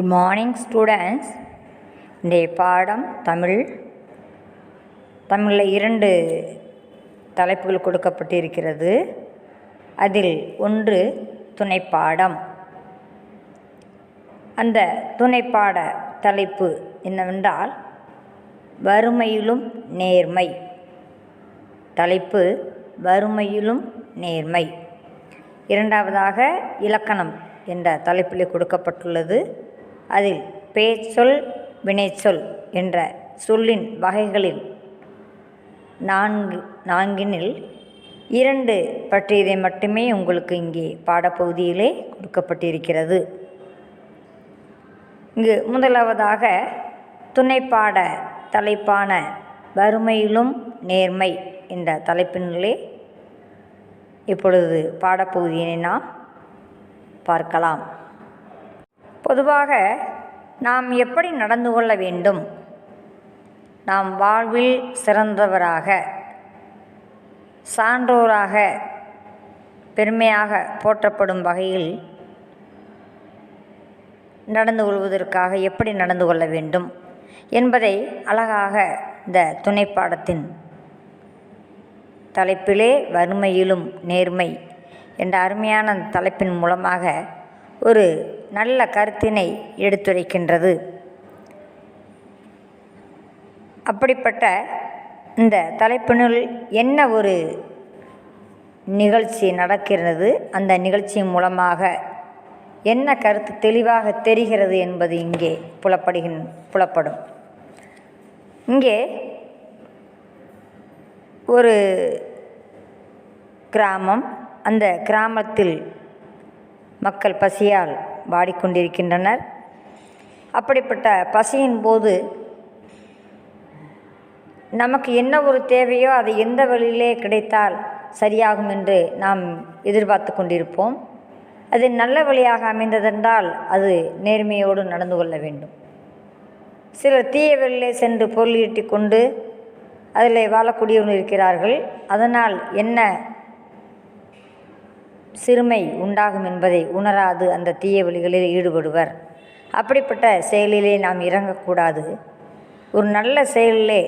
Good morning students. இன்றைய பாடம் தமிழில் 2 தலைப்புகள் கொடுக்கப்பட்டிருக்கிறது. அதில் ஒன்று துணைப்பாடம். அந்த துணைப்பாட தலைப்பு என்னவென்றால் வறுமையிலும் நேர்மை. தலைப்பு வறுமையிலும் நேர்மை. இரண்டாவதாக இலக்கணம் என்ற தலைப்பில் கொடுக்கப்பட்டுள்ளது. அதில் பேச்சொல் வினைச்சொல் என்ற சொல்லின் வகைகளில் நான்கினில் 2 பற்றியதை மட்டுமே உங்களுக்கு இங்கே பாடப்பகுதியிலே கொடுக்கப்பட்டிருக்கிறது. இங்கு முதலாவதாக துணைப்பாட தலைப்பான வறுமையிலும் நேர்மை என்ற தலைப்பினிலே இப்பொழுது பாடப்பகுதியினை நாம் பார்க்கலாம். பொதுவாக நாம் எப்படி நடந்து கொள்ள வேண்டும்? நாம் வாழ்வில் சிறந்தவராக, சான்றோராக, பெருமையாக போற்றப்படும் வகையில் நடந்து கொள்வதற்காக எப்படி நடந்து கொள்ள வேண்டும் என்பதை அழகாக இந்த துணைப்பாடத்தின் தலைப்பிலே வறுமையிலும் நேர்மை என்ற அருமையான தலைப்பின் மூலமாக ஒரு நல்ல கருத்தினை எடுத்துரைக்கின்றது. அப்படிப்பட்ட இந்த தலைப்பினுள் என்ன ஒரு நிகழ்ச்சி நடக்கிறது, அந்த நிகழ்ச்சியின் மூலமாக என்ன கருத்து தெளிவாக தெரிகிறது என்பது இங்கே புலப்படும். இங்கே ஒரு கிராமம். அந்த கிராமத்தில் மக்கள் பசியால் வாடிக்கொண்டிருக்கின்றனர். அப்படிப்பட்ட பசியின் போது நமக்கு என்ன ஒரு தேவையோ அது எந்த வழியிலே கிடைத்தால் சரியாகும் என்று நாம் எதிர்பார்த்து கொண்டிருப்போம். அது நல்ல வழியாக அமைந்ததென்றால் அது நேர்மையோடு நடந்து கொள்ள வேண்டும். சிலர் தீய வழியிலே சென்று பொருள் ஈட்டி கொண்டு அதில் வாழக்கூடியவர்கள் இருக்கிறார்கள். அதனால் என்ன சிறுமை உண்டாகும் என்பதை உணராது அந்த தீய வழிகளில் ஈடுபடுவர். அப்படிப்பட்ட செயலிலே நாம் இறங்கக்கூடாது. ஒரு நல்ல செயலிலே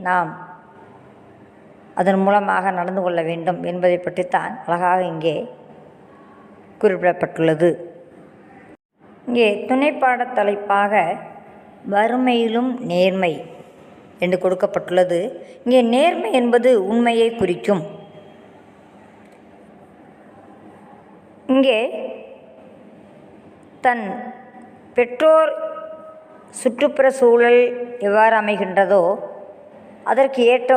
நாம் அதன் மூலமாக நடந்து கொள்ள வேண்டும் என்பதை பற்றித்தான் அழகாக இங்கே குறிப்பிடப்பட்டுள்ளது. இங்கே துணைப்பாட தலைப்பாக வறுமையிலும் நேர்மை என்று கொடுக்கப்பட்டுள்ளது. இங்கே நேர்மை என்பது உண்மையை குறிக்கும். இங்கே தன் பெற்றோர் சுற்றுப்புற சூழல் எவ்வாறு அமைகின்றதோ அதற்கு ஏற்ற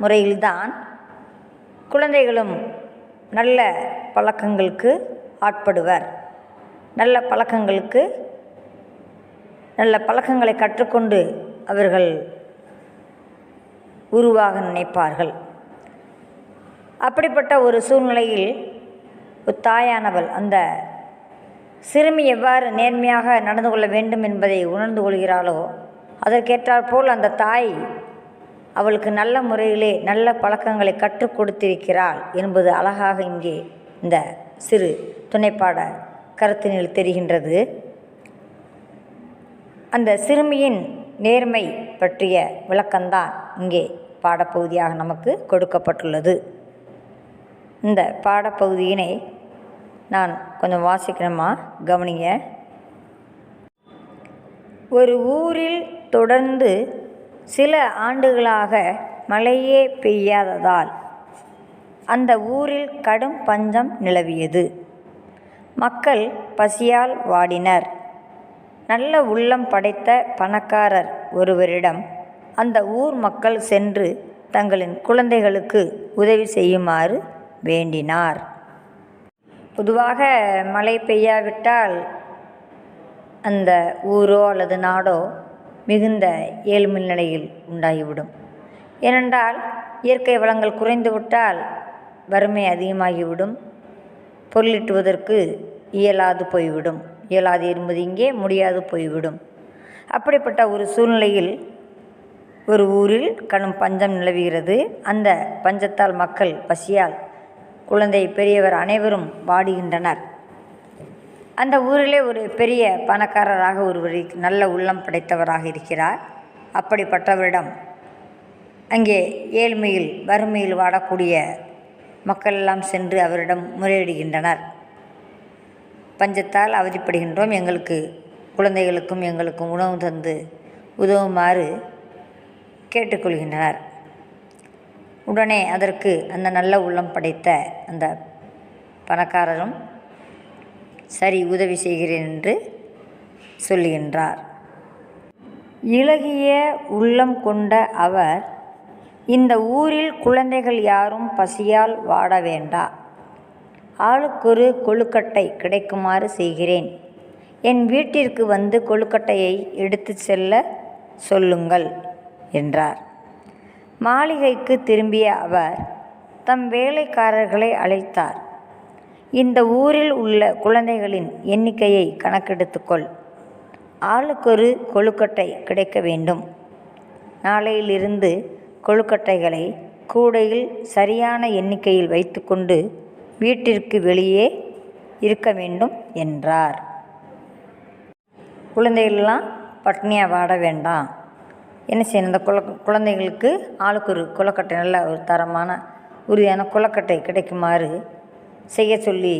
முறையில்தான் குழந்தைகளும் நல்ல பழக்கங்களுக்கு ஆட்படுவர். நல்ல பழக்கங்களை கற்றுக்கொண்டு அவர்கள் உருவாக நினைப்பார்கள். அப்படிப்பட்ட ஒரு சூழ்நிலையில் ஒரு தாயானவள் அந்த சிறுமி எவ்வாறு நேர்மையாக நடந்து கொள்ள வேண்டும் என்பதை உணர்ந்து கொள்கிறாளோ அதற்கேற்றாற்போல் அந்த தாய் அவளுக்கு நல்ல முறையிலே நல்ல பழக்கங்களை கற்றுக் கொடுத்திருக்கிறாள் என்பது அழகாக இங்கே இந்த சிறு துணைப்பாட கருத்தினில் தெரிகின்றது. அந்த சிறுமியின் நேர்மை பற்றிய விளக்கம்தான் இங்கே பாடப்பகுதியாக நமக்கு கொடுக்கப்பட்டுள்ளது. இந்த பாடப்பகுதியினை நான் கொஞ்சம் வாசிக்கணுமா, கவனிங்க. ஒரு ஊரில் தொடர்ந்து சில ஆண்டுகளாக மழையே பெய்யாததால் அந்த ஊரில் கடும் பஞ்சம் நிலவியது. மக்கள் பசியால் வாடினர். நல்ல உள்ளம் படைத்த பணக்காரர் ஒருவரிடம் அந்த ஊர் மக்கள் சென்று தங்களின் குழந்தைகளுக்கு உதவி செய்யுமாறு வேண்டினார். பொதுவாக மழை பெய்யாவிட்டால் அந்த ஊரோ அல்லது நாடோ மிகுந்த ஏழ்மை நிலையில் உண்டாகிவிடும். ஏனென்றால் இயற்கை வளங்கள் குறைந்துவிட்டால் வறுமை அதிகமாகிவிடும். பொருளீட்டுவதற்கு இயலாது என்பது இங்கே முடியாது போய்விடும். அப்படிப்பட்ட ஒரு சூழ்நிலையில் ஒரு ஊரில் கடும் பஞ்சம் நிலவுகிறது. அந்த பஞ்சத்தால் மக்கள் பசியால் குழந்தை பெரியவர் அனைவரும் வாடுகின்றனர். அந்த ஊரிலே ஒரு பெரிய பணக்காரராக ஒருவர் நல்ல உள்ளம் படைத்தவராக இருக்கிறார். அப்படிப்பட்டவரிடம் அங்கே ஏழ்மையில் வறுமையில் வாடக்கூடிய மக்கள் எல்லாம் சென்று அவரிடம் முறையிடுகின்றனர். பஞ்சத்தால் அவதிப்படுகின்றோம், எங்களுக்கு குழந்தைகளுக்கும் எங்களுக்கும் உணவு தந்து உதவுமாறு கேட்டுக்கொள்கின்றனர். உடனே அதற்கு அந்த நல்ல உள்ளம் படைத்த அந்த பணக்காரரும் சரி உதவி செய்கிறேன் என்று சொல்லுகின்றார். இளகிய உள்ளம் கொண்ட அவர், இந்த ஊரில் குழந்தைகள் யாரும் பசியால் வாட வேண்டா, ஆளுக்கொரு கொழுக்கட்டை கிடைக்குமாறு செய்கிறேன். என் வீட்டிற்கு வந்து கொழுக்கட்டையை எடுத்து செல்ல சொல்லுங்கள் என்றார். மாளிகைக்கு திரும்பிய அவர் தம் வேலைக்காரர்களை அழைத்தார். இந்த ஊரில் உள்ள குழந்தைகளின் எண்ணிக்கையை கணக்கெடுத்துக்கொள். ஆளுக்கொரு கொழுக்கட்டை கிடைக்க வேண்டும். நாளையிலிருந்து கொழுக்கட்டைகளை கூடையில் சரியான எண்ணிக்கையில் வைத்துக்கொண்டு வீட்டிற்கு வெளியே இருக்க வேண்டும் என்றார். குழந்தைகளெல்லாம் பட்னியாக வாட வேண்டாம். என்ன செய்யணும், இந்த குழந்தைகளுக்கு ஆளுக்கு ஒரு கொழுக்கட்டை, நல்ல ஒரு தரமான உறுதியான கொழுக்கட்டை கிடைக்குமாறு செய்ய சொல்லி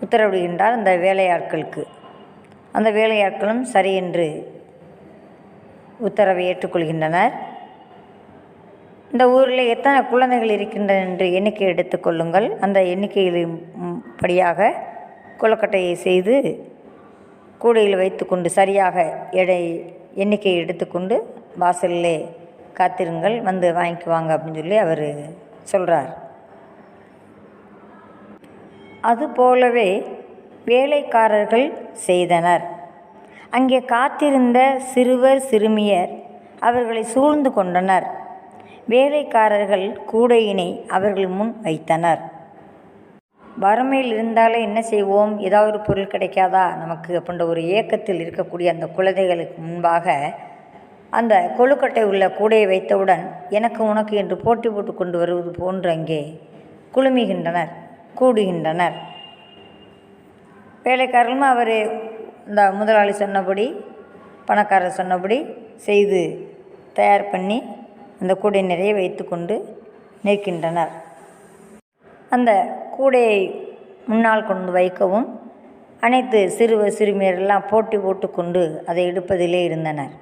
உத்தரவிடுகின்றார் அந்த வேலையாட்களுக்கு. அந்த வேலையாட்களும் சரி என்று உத்தரவை ஏற்றுக்கொள்கின்றனர். இந்த ஊரில் எத்தனை குழந்தைகள் இருக்கின்றன என்று எண்ணிக்கை எடுத்துக்கொள்ளுங்கள். அந்த எண்ணிக்கையில் படியாக கொழுக்கட்டையை செய்து கூடையில் வைத்துக்கொண்டு சரியாக எண்ணிக்கையை எடுத்துக்கொண்டு வாசலிலே காத்திருங்கள், வந்து வாங்கிக்குவாங்க அப்படின்னு சொல்லி அவர் சொல்கிறார். அதுபோலவே வேலைக்காரர்கள் செய்தனர். அங்கே காத்திருந்த சிறுவர் சிறுமியர் அவர்களை சூழ்ந்து கொண்டனர். வேலைக்காரர்கள் கூடையினை அவர்கள் முன் வைத்தனர். வறுமையில் இருந்தாலே என்ன செய்வோம், ஏதாவது ஒரு பொருள் கிடைக்காதா நமக்கு அப்படின்ற ஒரு ஏக்கத்தில் இருக்கக்கூடிய அந்த குழந்தைகளுக்கு முன்பாக அந்த கொழுக்கட்டை உள்ள கூடையை வைத்தவுடன் எனக்கு உனக்கு என்று போட்டி போட்டு கொண்டு வருவது போன்று அங்கே குழுமிகின்றனர், கூடுகின்றனர். வேலைக்காரர்களும் அவர் இந்த முதலாளி சொன்னபடி, பணக்காரர் சொன்னபடி செய்து தயார் பண்ணி அந்த கூடை நிறைய வைத்து கொண்டு நிற்கின்றனர். அந்த கூடையை முன்னால் கொண்டு வைக்கவும் அனைத்து சிறுவர் சிறுமியரெல்லாம் போட்டி போட்டு கொண்டு அதை எடுப்பதிலே இருந்தனர்.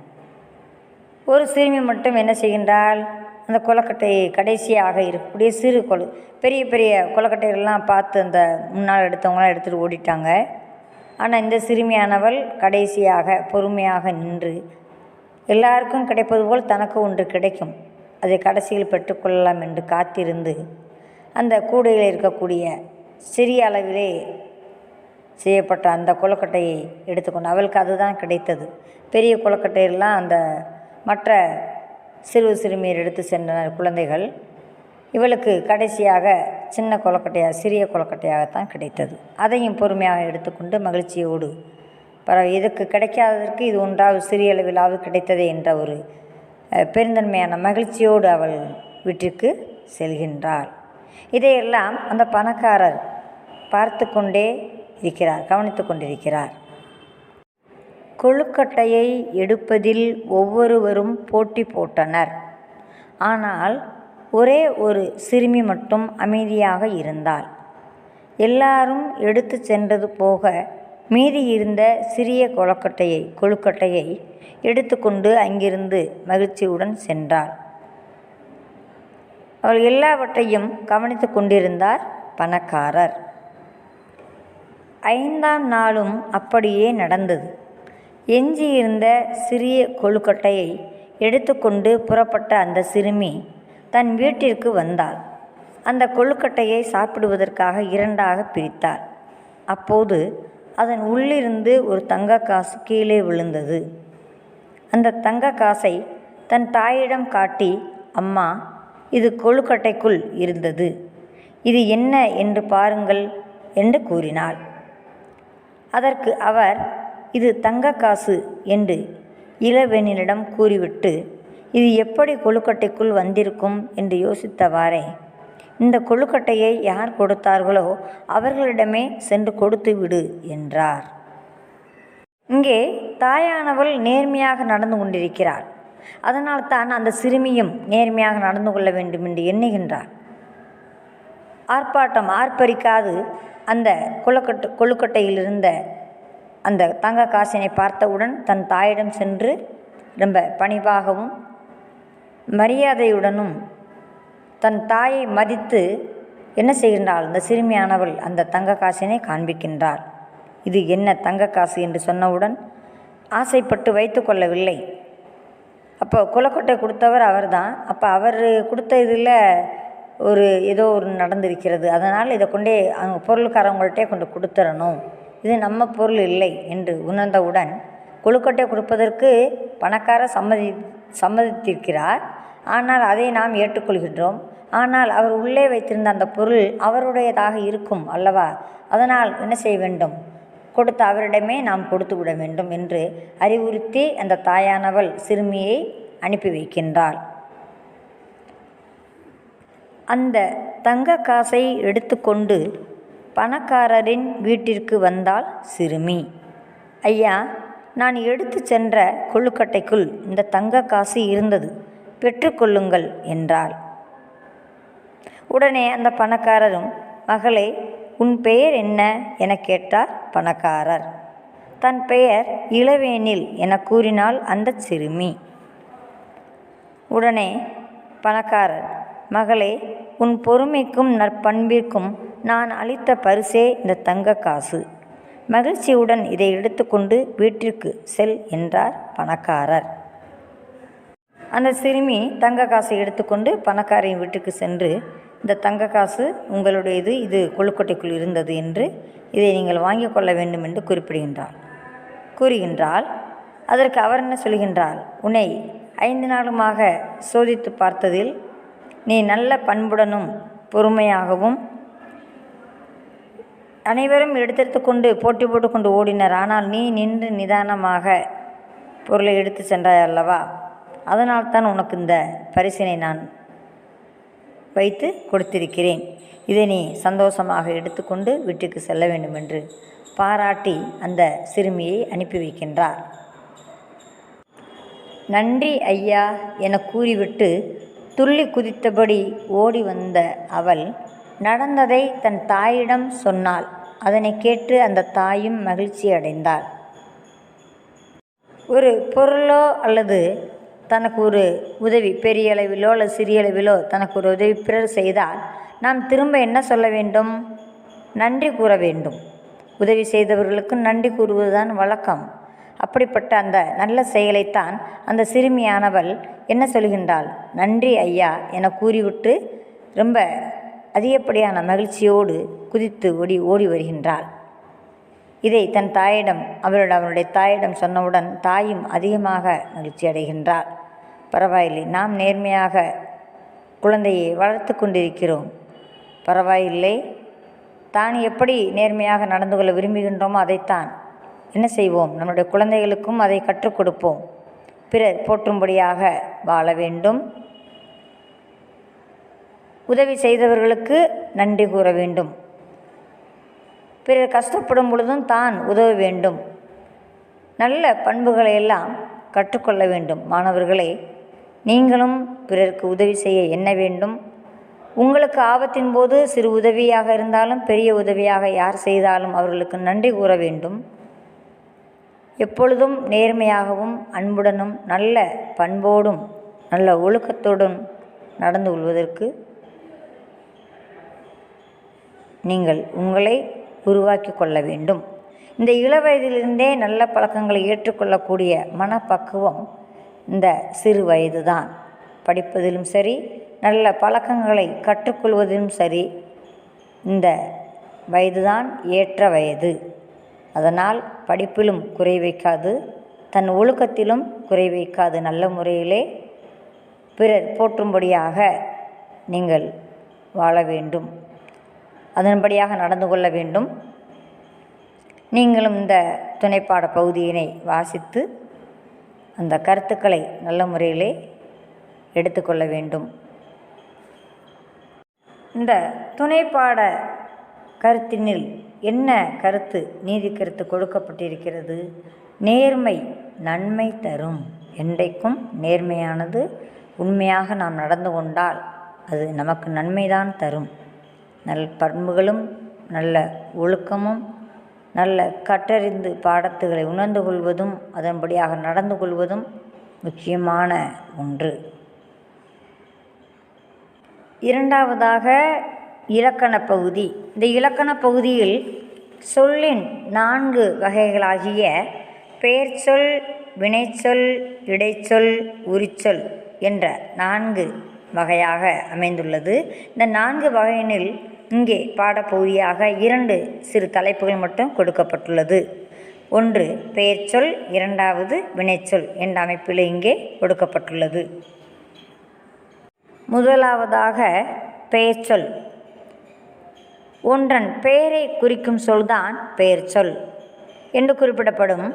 ஒரு சிறுமி மட்டும் என்ன செய்கின்றாள், அந்த கொழுக்கட்டையை கடைசியாக இருக்கக்கூடிய பெரிய பெரிய கொழுக்கட்டைகள்லாம் பார்த்து அந்த முன்னால் எடுத்தவங்களாம் எடுத்துகிட்டு ஓடிட்டாங்க. ஆனால் இந்த சிறுமியானவள் கடைசியாக பொறுமையாக நின்று எல்லாருக்கும் கிடைப்பது போல் தனக்கு ஒன்று கிடைக்கும், அதை கடைசியில் பெற்றுக்கொள்ளலாம் என்று காத்திருந்து அந்த கூடையில் இருக்கக்கூடிய சிறிய அளவிலே செய்யப்பட்ட அந்த கொழுக்கட்டையை எடுத்துக்கொண்டு அவளுக்கு அதுதான் கிடைத்தது. பெரிய கொழுக்கட்டையெல்லாம் அந்த மற்ற சிறு சிறுமியர் எடுத்து சென்றனர் குழந்தைகள். இவளுக்கு கடைசியாக சின்ன கொழுக்கட்டையாக சிறிய கொழுக்கட்டையாகத்தான் கிடைத்தது. அதையும் பொறுமையாக எடுத்துக்கொண்டு மகிழ்ச்சியோடு இதுக்கு கிடைக்காததற்கு இது ஒன்றாவது சிறிய அளவிலாவது கிடைத்ததே என்ற ஒரு பெருந்தன்மையான மகிழ்ச்சியோடு அவள் வீட்டிற்கு செல்கின்றாள். இதையெல்லாம் அந்த பணக்காரர் பார்த்து கொண்டே இருக்கிறார், கவனித்து கொண்டிருக்கிறார். கொழுக்கட்டையை எடுப்பதில் ஒவ்வொருவரும் போட்டி போட்டனர். ஆனால் ஒரே ஒரு சிறுமி மட்டும் அமைதியாக இருந்தாள். எல்லாரும் எடுத்து சென்றது போக மீதி இருந்த சிறிய கொழுக்கட்டையை எடுத்துக்கொண்டு அங்கிருந்து மகிழ்ச்சியுடன் சென்றாள். அவள் எல்லாவற்றையும் கவனித்து கொண்டிருந்தார் பணக்காரர். 5ஆம் நாளும் அப்படியே நடந்தது. எஞ்சியிருந்த சிறிய கொழுக்கட்டையை எடுத்துக்கொண்டு புறப்பட்ட அந்த சிறுமி தன் வீட்டிற்கு வந்தாள். அந்த கொழுக்கட்டையை சாப்பிடுவதற்காக 2ஆக பிரித்தாள். அப்போது அதன் உள்ளிருந்து ஒரு தங்கக்காசு கீழே விழுந்தது. அந்த தங்கக்காசை தன் தாயிடம் காட்டி, அம்மா, இது கொழுக்கட்டைக்குள் இருந்தது, இது என்ன என்று பாருங்கள் என்று கூறினாள். அதற்கு அவர், இது தங்கக்காசு என்று இளவெண்ணினிடம் கூறிவிட்டு, இது எப்படி கொழுக்கட்டைக்குள் வந்திருக்கும் என்று யோசித்தவாறே இந்த கொழுக்கட்டையை யார் கொடுத்தார்களோ அவர்களிடமே சென்று கொடுத்து விடு என்றார். இங்கே தாயானவள் நேர்மையாக நடந்து கொண்டிருக்கிறாள். அதனால் தான் அந்த சிறுமியும் நேர்மையாக நடந்து கொள்ள வேண்டும் என்று எண்ணுகின்றாள். ஆர்ப்பரிக்காது அந்த கொழுக்கட்டையில் இருந்த அந்த தங்க காசினை பார்த்தவுடன் தன் தாயிடம் சென்று ரொம்ப பணிவாகவும் மரியாதையுடனும் தன் தாயை மதித்து என்ன செய்கின்றாள், அந்த சிறுமியானவள் அந்த தங்க காசினை காண்பிக்கின்றாள். இது என்ன தங்க காசு என்று சொன்னவுடன் ஆசைப்பட்டு வைத்து கொள்ளவில்லை. அப்போ கொழுக்கட்டை கொடுத்தவர் அவர்தான். அப்போ அவர் கொடுத்த இதில் ஏதோ ஒரு நடந்திருக்கிறது, அதனால் இதை கொண்டே அவங்க பொருளுக்காரவங்கள்ட்டே கொண்டு கொடுத்துடணும், இது நம்ம பொருள் இல்லை என்று உணர்ந்தவுடன் கொழுக்கட்டை கொடுப்பதற்கு பணக்கார சம்மதித்திருக்கிறார். ஆனால் அதை நாம் ஏற்றுக்கொள்கின்றோம். ஆனால் அவர் உள்ளே வைத்திருந்த அந்த பொருள் அவருடையதாக இருக்கும் அல்லவா, அதனால் என்ன செய்ய வேண்டும், கொடுத்த அவரிடமே நாம் கொடுத்து விட வேண்டும் என்று அறிவுறுத்தி அந்த தாயானவள் சிறுமியை அனுப்பி வைக்கின்றாள். அந்த தங்க காசை எடுத்துக்கொண்டு பணக்காரரின் வீட்டிற்கு வந்தாள் சிறுமி. ஐயா, நான் எடுத்து சென்ற கொழுக்கட்டைக்குள் இந்த தங்க காசு இருந்தது, பெற்றுக்கொள்ளுங்கள் என்றாள். உடனே அந்த பணக்காரரும், மகளே, உன் பெயர் என்ன என கேட்டார் பணக்காரர். தன் பெயர் இளவேனில் என கூறினாள் அந்த சிறுமி. உடனே பணக்காரர், மகளே, உன் பொறுமைக்கும் நற்பண்பிற்கும் நான் அளித்த பரிசே இந்த தங்க காசு, மகிழ்ச்சியுடன் இதை எடுத்துக்கொண்டு வீட்டிற்கு செல் என்றார் பணக்காரர். அந்த சிறுமி தங்க காசை எடுத்துக்கொண்டு பணக்காரின் வீட்டுக்கு சென்று, இந்த தங்க காசு உங்களுடையது, இது கொழுக்கட்டைக்குள் இருந்தது என்று இதை நீங்கள் வாங்கிக் கொள்ள வேண்டும் என்று கூறுகின்றாள். அதற்கு அவர் என்ன சொல்கின்றார், உன்னை 5 நாளுமாக சோதித்து பார்த்ததில் நீ நல்ல பண்புடனும் பொறுமையாகவும், அனைவரும் எடுத்தெடுத்து கொண்டு போட்டி போட்டுக்கொண்டு ஓடினர், ஆனால் நீ நின்று நிதானமாக பொருளை எடுத்து சென்றாய் அல்லவா, அதனால்தான் உனக்கு இந்த பரிசினை நான் வைத்து கொடுத்திருக்கிறேன், இதை நீ சந்தோஷமாக எடுத்துக்கொண்டு வீட்டுக்கு செல்ல வேண்டும் என்று பாராட்டி அந்த சிறுமியை அனுப்பி வைக்கின்றார். நன்றி ஐயா என கூறிவிட்டு துள்ளி குதித்தபடி ஓடி வந்த அவள் நடந்ததை தன் தாயிடம் சொன்னாள். அதனை கேட்டு அந்த தாயும் மகிழ்ச்சி அடைந்தாள். ஒரு பொருளோ அல்லது தனக்கு ஒரு உதவி, பெரிய அளவிலோ அல்லது சிறிய அளவிலோ தனக்கு ஒரு உதவி பிறர் செய்தால் நாம் திரும்ப என்ன சொல்ல வேண்டும், நன்றி கூற வேண்டும். உதவி செய்தவர்களுக்கு நன்றி கூறுவதுதான் வழக்கம். அப்படிப்பட்ட அந்த நல்ல செயலைத்தான் அந்த சிறுமியானவள் என்ன சொல்கின்றாள், நன்றி ஐயா என கூறிவிட்டு ரொம்ப அதிகப்படியான மகிழ்ச்சியோடு குதித்து ஓடி வருகின்றாள். இதை தன் தாயிடம் அவருடைய தாயிடம் சொன்னவுடன் தாயும் அதிகமாக மகிழ்ச்சி அடைகின்றாள். பரவாயில்லை, நாம் நேர்மையாக குழந்தையை வளர்த்து கொண்டிருக்கிறோம், பரவாயில்லை, தான் எப்படி நேர்மையாக நடந்து கொள்ள விரும்புகின்றோமோ அதைத்தான் என்ன செய்வோம், நம்முடைய குழந்தைகளுக்கும் அதை கற்றுக் கொடுப்போம். பிறர் போற்றும்படியாக வாழ வேண்டும், உதவி செய்தவர்களுக்கு நன்றி கூற வேண்டும், பிறர் கஷ்டப்படும் பொழுதும் தான் உதவ வேண்டும், நல்ல பண்புகளை எல்லாம் கற்றுக்கொள்ள வேண்டும். மாணவர்களே, நீங்களும் பிறருக்கு உதவி செய்ய எண்ண வேண்டும். உங்களுக்கு ஆபத்தின் போது சிறு உதவியாக இருந்தாலும் பெரிய உதவியாக யார் செய்தாலும் அவர்களுக்கு நன்றி கூற வேண்டும். எப்பொழுதும் நேர்மையாகவும் அன்புடனும் நல்ல பண்போடும் நல்ல ஒழுக்கத்தோடும் நடந்து கொள்வதற்கு நீங்கள் உங்களை உருவாக்கி கொள்ள வேண்டும். இந்த இளவயதிலிருந்தே நல்ல பழக்கங்களை ஏற்றுக்கொள்ளக்கூடிய மனப்பக்குவம் இந்த சிறு வயது தான். படிப்பதிலும் சரி, நல்ல பழக்கங்களை கற்றுக்கொள்வதிலும் சரி, இந்த வயதுதான் ஏற்ற வயது. அதனால் படிப்பிலும் குறை வைக்காது, தன் ஒழுக்கத்திலும் குறை வைக்காது, நல்ல முறையிலே பிறர் போற்றும்படியாக நீங்கள் வாழ வேண்டும், அதன்படியாக நடந்து கொள்ள வேண்டும். நீங்களும் இந்த துணைப்பாட பகுதியினை வாசித்து அந்த கருத்துக்களை நல்ல முறையிலே எடுத்துக்கொள்ள வேண்டும். இந்த துணைப்பாட கருத்தினில் என்ன கருத்து, நீதி கருத்து கொடுக்கப்பட்டிருக்கிறது? நேர்மை நன்மை தரும். என்றைக்கும் நேர்மையானது உண்மையாக நாம் நடந்து கொண்டால் அது நமக்கு நன்மைதான் தரும். நல்ல பண்புகளும் நல்ல ஒழுக்கமும் நல்ல கற்றறிந்து பாடத்துகளை உணர்ந்து கொள்வதும் அதன்படியாக நடந்து கொள்வதும் முக்கியமான ஒன்று. இரண்டாவதாக இலக்கண பகுதி. இந்த இலக்கண பகுதியில் சொல்லின் 4 வகைகளாகிய பெயர்ச்சொல், வினைச்சொல், இடைச்சொல், உரிச்சொல் என்ற 4 வகையாக அமைந்துள்ளது. இந்த 4 வகையினில் இங்கே பாடப்பகுதியாக 2 சிறு தலைப்புகள் மட்டும் கொடுக்கப்பட்டுள்ளது. ஒன்று பெயர்ச்சொல், இரண்டாவது வினைச்சொல் என்ற அமைப்பில் இங்கே கொடுக்கப்பட்டுள்ளது. முதலாவதாக பெயர்ச்சொல். ஒன்றன் பெயரை குறிக்கும் சொல்தான் பெயர்ச்சொல் என்று குறிப்பிடப்படும்.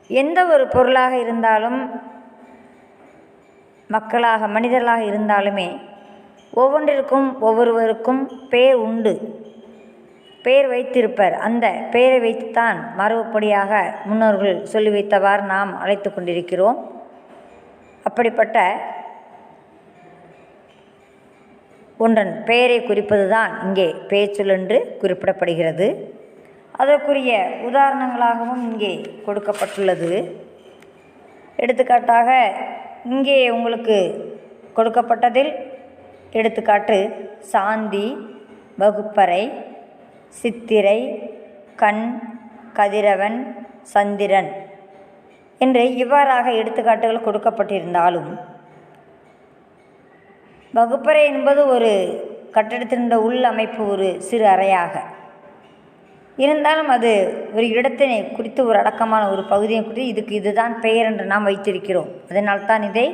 எந்த ஒரு பொருளாக இருந்தாலும், மக்களாக மனிதர்களாக இருந்தாலுமே ஒவ்வொன்றிற்கும் ஒவ்வொருவருக்கும் பெயர் உண்டு. பெயர் வைத்திருப்பர். அந்த பெயரை வைத்துத்தான் மரபுப்படியாக முன்னோர்கள் சொல்லி வைத்தவாறு நாம் அழைத்து கொண்டிருக்கிறோம். அப்படிப்பட்ட ஒன்றன் பெயரை குறிப்பது தான் இங்கே பெயர்ச்சொல் என்று குறிப்பிடப்படுகிறது. அதற்குரிய உதாரணங்களாகவும் இங்கே கொடுக்கப்பட்டுள்ளது. எடுத்துக்காட்டாக இங்கே உங்களுக்கு கொடுக்கப்பட்டதில் எடுத்துக்காட்டு சாந்தி, வகுப்பறை, சித்திரை, கண், கதிரவன், சந்திரன் என்று இவ்வாறாக எடுத்துக்காட்டுகள் கொடுக்கப்பட்டிருந்தாலும், வகுப்பறை என்பது ஒரு கட்டடத்தினுடைய உள் அமைப்பு, ஒரு சிறு அறையாக இருந்தாலும் அது ஒரு இடத்தினை குறித்து ஒரு அடக்கமான ஒரு பகுதியை குறித்து இதுக்கு இதுதான் பெயர் என்று நாம் வைத்திருக்கிறோம். அதனால்தான் இதை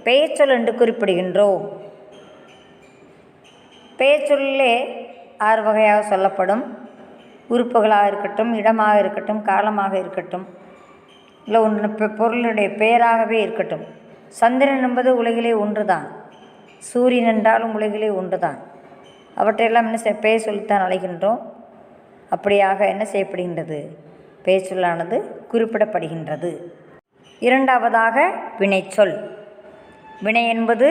பெயர்ச்சொல் என்று குறிப்பிடுகின்றோம். பெயர்ச்சொல்லிலே 6 வகையாக சொல்லப்படும். உறுப்புகளாக இருக்கட்டும், இடமாக இருக்கட்டும், காலமாக இருக்கட்டும், இல்லை ஒன்று பொருளுடைய பெயராகவே இருக்கட்டும். சந்திரன் என்பது உலகிலே ஒன்றுதான். சூரியன் என்றாலும் உலகிலே ஒன்றுதான். அவற்றையெல்லாம் என்ன பெயர் சொல்லித்தான் அழைக்கின்றோம். அப்படியாக என்ன செய்யப்படுகின்றது? பெயர் சொல்லானது குறிப்பிடப்படுகின்றது. இரண்டாவதாக வினைச்சொல். வினை என்பது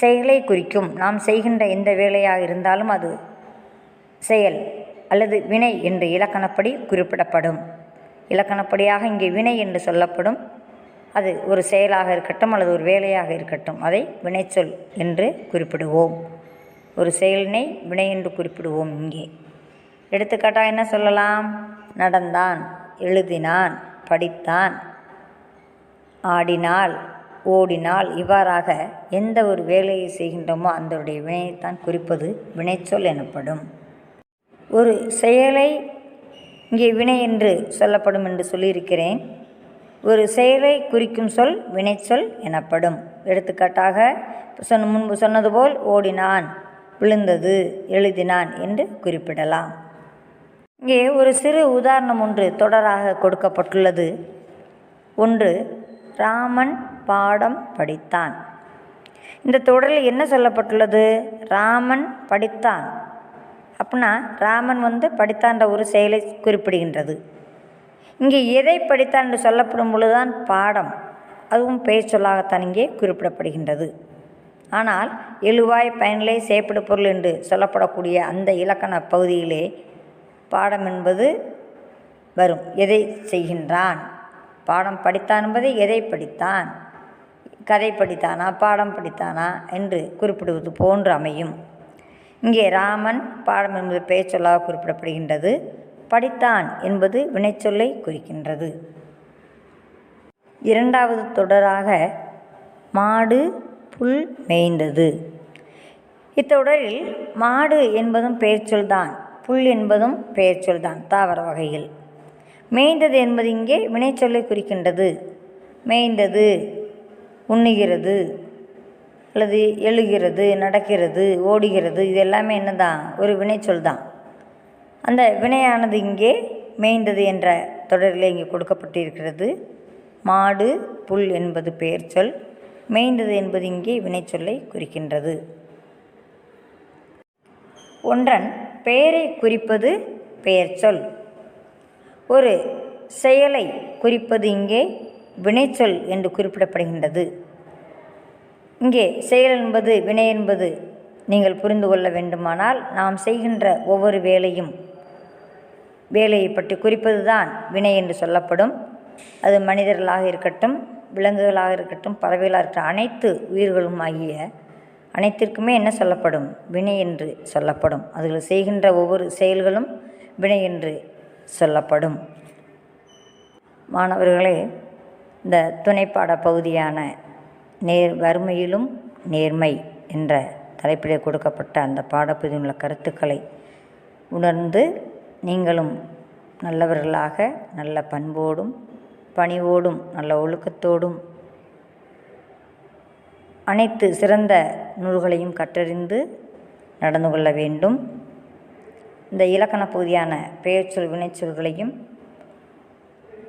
செயலை குறிக்கும். நாம் செய்கின்ற எந்த வேலையாக இருந்தாலும் அது செயல் அல்லது வினை என்று இலக்கணப்படி குறிப்பிடப்படும். இலக்கணப்படியாக இங்கே வினை என்று சொல்லப்படும். அது ஒரு செயலாக இருக்கட்டும் அல்லது ஒரு வேலையாக இருக்கட்டும், அதை வினைச்சொல் என்று குறிப்பிடுவோம். ஒரு செயலினை வினை என்று குறிப்பிடுவோம். இங்கே எடுத்துக்காட்டாக என்ன சொல்லலாம்? நடந்தான், எழுதினான், படித்தான், ஆடினாள், ஓடினாள். இவ்வாறாக எந்த ஒரு வேலையை செய்கின்றோமோ அந்தனுடைய வினையைத்தான் குறிப்பது வினைச்சொல் எனப்படும். ஒரு செயலை இங்கே வினை என்று சொல்லப்படும் என்று சொல்லியிருக்கிறேன். ஒரு செயலை குறிக்கும் சொல் வினைச்சொல் எனப்படும். எடுத்துக்காட்டாக முன்பு சொன்னது போல் ஓடினான், விழுந்தது, எழுதினான் என்று குறிப்பிடலாம். இங்கே ஒரு சிறு உதாரணம் ஒன்று தொடராக கொடுக்கப்பட்டுள்ளது. ஒன்று ராமன் பாடம் படித்தான். இந்த தொடரில் என்ன சொல்லப்பட்டுள்ளது? ராமன் படித்தான். அப்படின்னா ராமன் படித்தான்ற ஒரு செயலை குறிப்பிடுகின்றது. இங்கே எதை படித்தான் என்று சொல்லப்படும் பொழுதுதான் பாடம், அதுவும் பெயர் சொல்லாகத்தான் இங்கே குறிப்பிடப்படுகின்றது. ஆனால் எழுவாய் பயனிலை செயற்படு பொருள் என்று சொல்லப்படக்கூடிய அந்த இலக்கண பகுதியிலே பாடம் என்பது வரும். எதை செய்கின்றான்? பாடம் படித்தான் என்பதை எதை படித்தான்? கதை படித்தானா, பாடம் படித்தானா என்று குறிப்பிடுவது போன்று அமையும். இங்கே ராமன் பாடம் என்பது பெயர் சொல்லாக குறிப்பிடப்படுகின்றது. படித்தான் என்பது வினைச்சொல்லை குறிக்கின்றது. இரண்டாவது தொடராக மாடு புல் மேய்ந்தது. இத்தொடரில் மாடு என்பதும் பெயர்ச்சொல்தான், புல் என்பதும் பெயர்ச்சொல்தான் தாவர வகையில். மேய்ந்தது என்பது இங்கே வினைச்சொல்லை குறிக்கின்றது. மேய்ந்தது, உண்ணுகிறது அல்லது எழுகிறது, நடக்கிறது, ஓடுகிறது, இது எல்லாமே என்னதான்? ஒரு வினைச்சொல் தான். அந்த வினையானது இங்கே மேய்ந்தது என்ற தொடரில் இங்கே கொடுக்கப்பட்டிருக்கிறது. மாடு புல் என்பது பெயர்ச்சொல், மேய்ந்தது என்பது இங்கே வினைச்சொல்லை குறிக்கின்றது. ஒன்றன் பெயரை குறிப்பது பெயர்ச்சொல். ஒரு செயலை குறிப்பது இங்கே வினைச்சொல் என்று குறிப்பிடப்படுகின்றது. இங்கே செயல் என்பது வினை என்பது நீங்கள் புரிந்து கொள்ள வேண்டுமானால், நாம் செய்கின்ற ஒவ்வொரு வேலையை பற்றி குறிப்பது தான் வினை என்று சொல்லப்படும். அது மனிதர்களாக இருக்கட்டும், விலங்குகளாக இருக்கட்டும், பறவைகளாக இருக்கட்டும், அனைத்து உயிர்களும் ஆகிய அனைத்திற்குமே என்ன சொல்லப்படும்? வினை என்று சொல்லப்படும். அதுகள் செய்கின்ற ஒவ்வொரு செயல்களும் வினை என்று சொல்லப்படும். மாணவர்களே, இந்த துணைப்பாட பகுதியான வறுமையிலும் நேர்மை என்ற தலைப்பிலே கொடுக்கப்பட்ட அந்த பாடப்பகுதியில் உள்ள கருத்துக்களை உணர்ந்து நீங்களும் நல்லவர்களாக, நல்ல பண்போடும் பணிவோடும் நல்ல ஒழுக்கத்தோடும் அனைத்து சிறந்த நூல்களையும் கற்றறிந்து நடந்து கொள்ள வேண்டும். இந்த இலக்கண பகுதியான பெயர்ச்சொல் வினைச்சொல்களையும்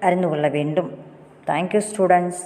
அறிந்து கொள்ள வேண்டும். Thank you students.